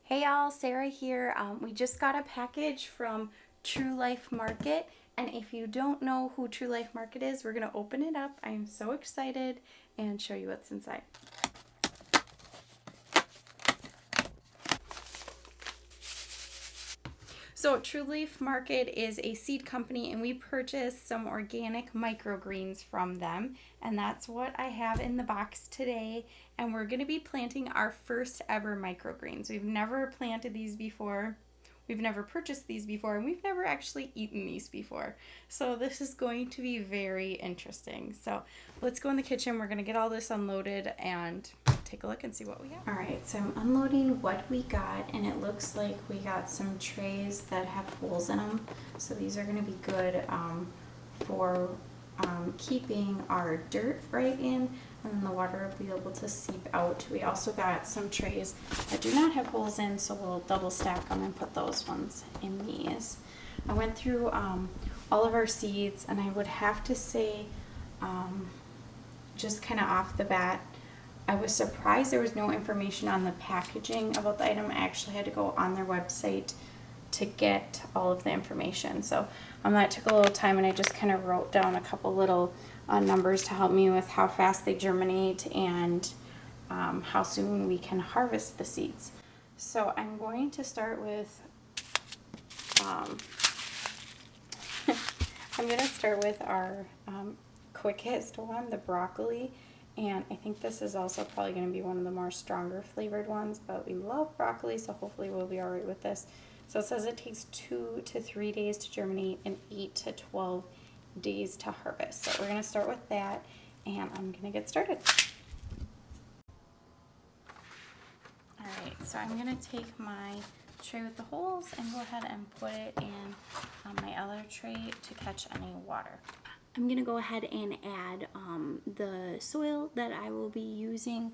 Hey y'all, Sarah here. We just got a package from True Life Market, and if you don't know who True Life Market is, we're gonna open it up. I am so excited and show you what's inside. So True Leaf Market is a seed company, and we purchased some organic microgreens from them, and that's what I have in the box today. And we're going to be planting our first ever microgreens. We've never planted these before. We've never purchased these before, and we've never actually eaten these before. So this is going to be very interesting. So let's go in the kitchen. We're going to get all this unloaded and take a look and see what we have. All right, so I'm unloading what we got, and it looks like we got some trays that have holes in them. So these are going to be good for keeping our dirt right in, and then the water will be able to seep out. We also got some trays that do not have holes in, so we'll double stack them and put those ones in these. I went through all of our seeds, and I would have to say, just kind of off the bat, I was surprised there was no information on the packaging about the item. I actually had to go on their website to get all of the information. So that took a little time, and I just kind of wrote down a couple little numbers to help me with how fast they germinate and how soon we can harvest the seeds. So I'm going to start with our quickest one, the broccoli. And I think this is also probably going to be one of the more stronger flavored ones, but we love broccoli, so hopefully we'll be all right with this. So it says it takes 2 to 3 days to germinate and 8 to 12 days to harvest. So we're going to start with that, and I'm going to get started. All right, so I'm going to take my tray with the holes and go ahead and put it in my other tray to catch any water. I'm going to go ahead and add the soil that I will be using.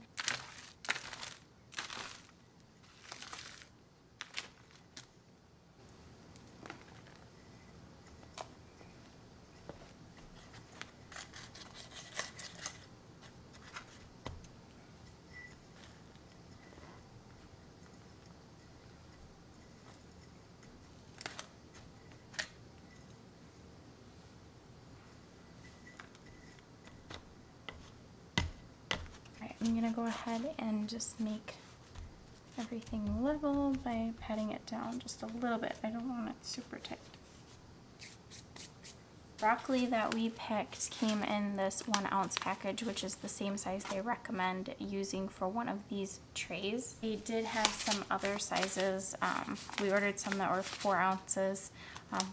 I'm going to go ahead and just make everything level by patting it down just a little bit. I don't want it super tight. Broccoli that we picked came in this 1 ounce package, which is the same size they recommend using for one of these trays. They did have some other sizes. We ordered some that were 4 ounces,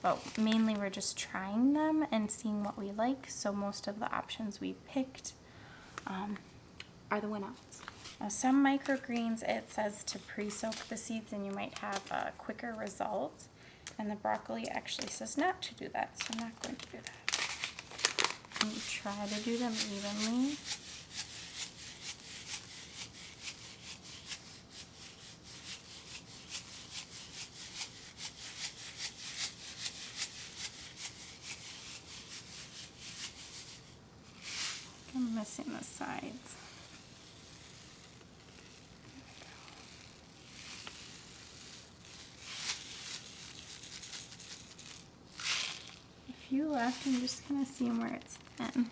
but mainly we're just trying them and seeing what we like. So most of the options we picked are the 1 ounce. Now, some microgreens, it says to pre-soak the seeds and you might have a quicker result. And the broccoli actually says not to do that, so I'm not going to do that. And try to do them evenly. I'm missing the sides. Few left. I'm just kind of seeing where it's thin.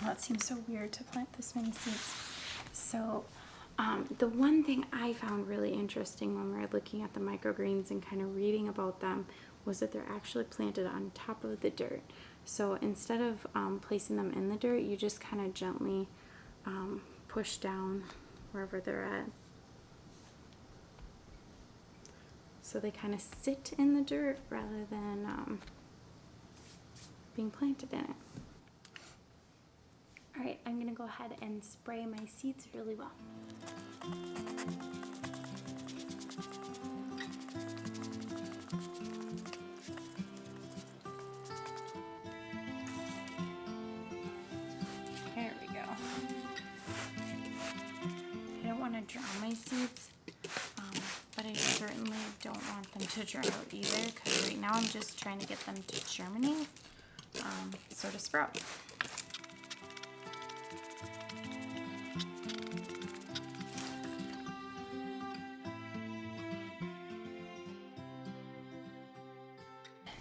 Well, it seems so weird to plant this many seeds. So the one thing I found really interesting when we were looking at the microgreens and kind of reading about them was that they're actually planted on top of the dirt. So instead of placing them in the dirt, you just kind of gently push down wherever they're at. So they kind of sit in the dirt rather than being planted in it. All right, I'm gonna go ahead and spray my seeds really well. There we go. I don't want to drown my seeds. But I certainly don't want them to dry out either, because right now I'm just trying to get them to germinate, so to sprout.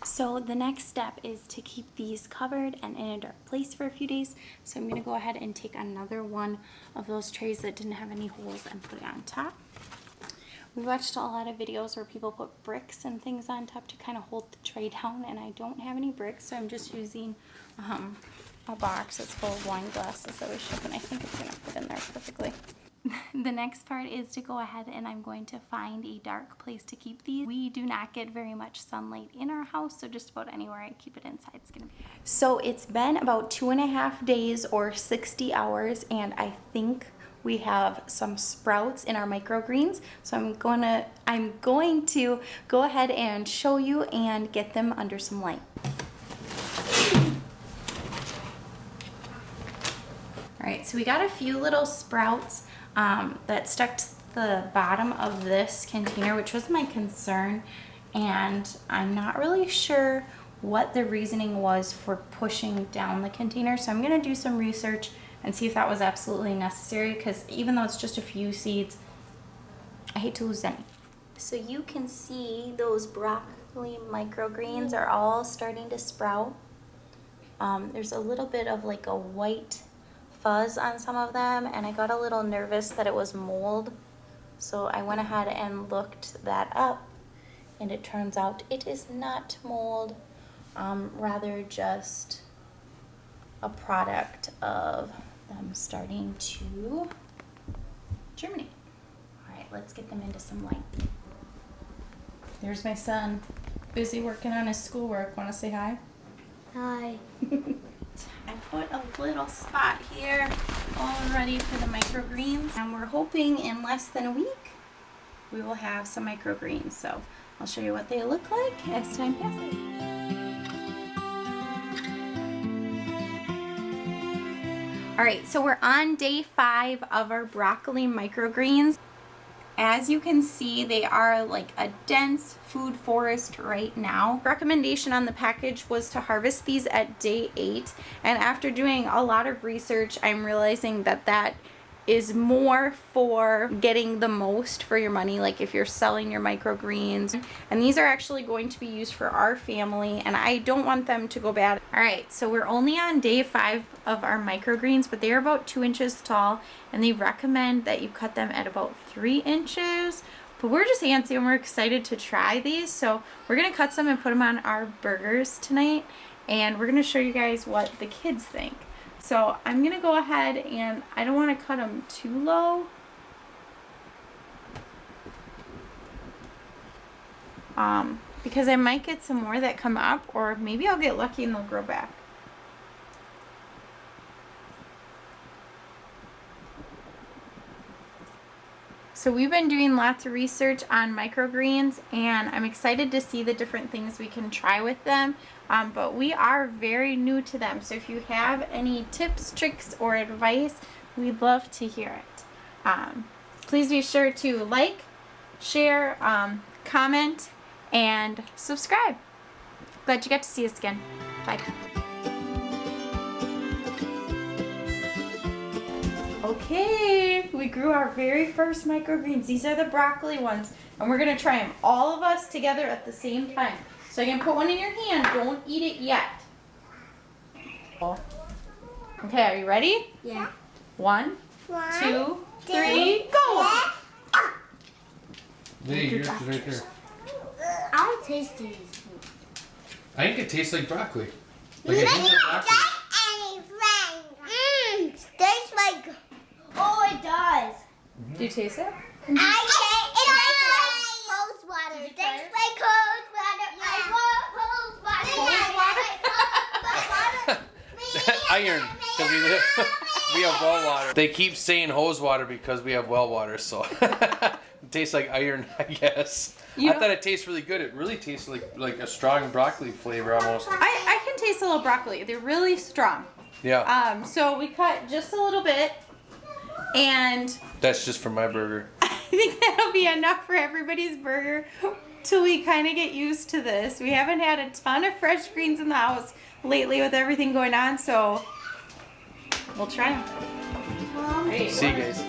So the next step is to keep these covered and in a dark place for a few days. So I'm going to go ahead and take another one of those trays that didn't have any holes and put it on top. We watched a lot of videos where people put bricks and things on top to kind of hold the tray down, and I don't have any bricks, so I'm just using a box that's full of wine glasses that we ship, and I think it's going to fit in there perfectly. The next part is to go ahead and I'm going to find a dark place to keep these. We do not get very much sunlight in our house, so just about anywhere I keep it inside is going to be. So it's been about 2.5 days or 60 hours, and I think we have some sprouts in our microgreens. So I'm going to go ahead and show you and get them under some light. All right, so we got a few little sprouts that stuck to the bottom of this container, which was my concern, and I'm not really sure what the reasoning was for pushing down the container, so I'm going to do some research and see if that was absolutely necessary, because even though it's just a few seeds, I hate to lose any. So you can see those broccoli microgreens are all starting to sprout. There's a little bit of like a white fuzz on some of them, and I got a little nervous that it was mold, so I went ahead and looked that up, and it turns out it is not mold, rather just a product of them starting to germinate. All right, let's get them into some light. There's my son, busy working on his schoolwork. Want to say hi? Hi. I put a little spot here all ready for the microgreens, and we're hoping in less than a week we will have some microgreens. So I'll show you what they look like as time passes. All right, so we're on day 5 of our broccoli microgreens. As you can see, they are like a dense food forest right now. Recommendation on the package was to harvest these at day 8, and after doing a lot of research, I'm realizing that that is more for getting the most for your money, like if you're selling your microgreens. And these are actually going to be used for our family, and I don't want them to go bad. All right, so we're only on day 5 of our microgreens, but they are about 2 inches tall, and they recommend that you cut them at about 3 inches. But we're just antsy and we're excited to try these, so we're gonna cut some and put them on our burgers tonight, and we're gonna show you guys what the kids think. So I'm going to go ahead, and I don't want to cut them too low. Because I might get some more that come up, or maybe I'll get lucky and they'll grow back. So we've been doing lots of research on microgreens, and I'm excited to see the different things we can try with them. But we are very new to them, so if you have any tips, tricks, or advice, we'd love to hear it. Please be sure to like, share, comment, and subscribe. Glad you got to see us again. Bye. Okay, we grew our very first microgreens. These are the broccoli ones, and we're going to try them, all of us together at the same time. So you can put one in your hand. Don't eat it yet. Okay, are you ready? Yeah. 1, 2, 3, go! Hey, yours is right there. I don't taste these. I think it tastes like broccoli. Like a hint of broccoli. Tastes like. Oh, it does. Do you taste it? It tastes like hose water. It tastes like hose water. I want hose water. Iron, because we have well water. They keep saying hose water because we have well water, so it tastes like iron, I guess. I thought it tastes really good. It really tastes like a strong broccoli flavor almost. I can taste a little broccoli. They're really strong. Yeah. So we cut just a little bit, and That's just for my burger. I think that'll be enough for everybody's burger till we kind of get used to this. We haven't had a ton of fresh greens in the house lately with everything going on, so we'll try them. See you guys.